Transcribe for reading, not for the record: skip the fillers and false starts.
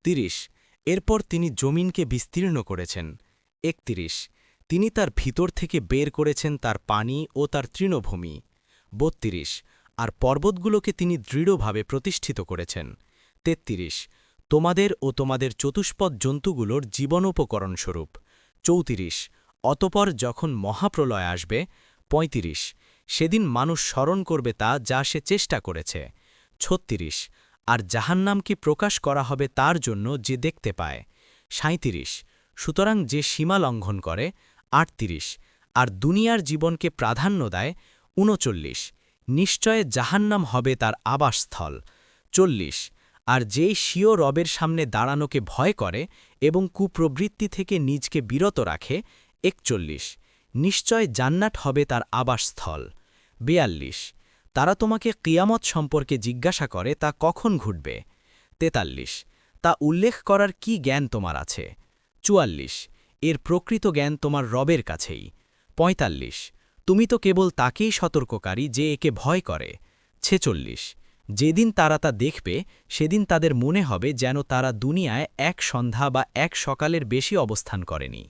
৩০ এরপর তিনি জমিনকে বিস্তীর্ণ করেছেন। ৩১ তিনি তার ভিতর থেকে বের করেছেন তার পানি ও তার তৃণভূমি। ৩২ আর পর্বতগুলোকে তিনি দৃঢ়ভাবে প্রতিষ্ঠিত করেছেন। ৩৩ তোমাদের ও তোমাদের চতুষ্পদ জন্তুগুলোর জীবনোপকরণস্বরূপ। ৩৪ অতপর যখন মহাপ্রলয় আসবে। ৩৫ সেদিন মানুষ স্মরণ করবে তা যা সে চেষ্টা করেছে। ৩৬ আর জাহান্নামকে প্রকাশ করা হবে তার জন্য যে দেখতে পায়। ৩৭ সুতরাং যে সীমা লঙ্ঘন করে। ৩৮ আর দুনিয়ার জীবনকে প্রাধান্য দেয়। ৩৯ নিশ্চয় জাহান্নাম হবে তার আবাসস্থল। ৪০ আর যেই স্বীয় রবের সামনে দাঁড়ানোকে ভয় করে এবং কুপ্রবৃত্তি থেকে নিজকে বিরত রাখে। ৪১ নিশ্চয় জান্নাত হবে তার আবাসস্থল। ৪২ তারা তোমাকে কিয়ামত সম্পর্কে জিজ্ঞাসা করে তা কখন ঘটবে। ৪৩ তা উল্লেখ করার কি জ্ঞান তোমার আছে। ৪৪ এর প্রকৃত জ্ঞান তোমার রবের কাছেই। ৪৫ তুমি তো কেবল তাকেই সতর্ককারী যে একে ভয় করে। ৪৬ যেদিন তারা তা দেখবে সেদিন তাদের মনে হবে যেন তারা দুনিয়ায় এক সন্ধ্যা বা এক সকালের বেশি অবস্থান করেনি।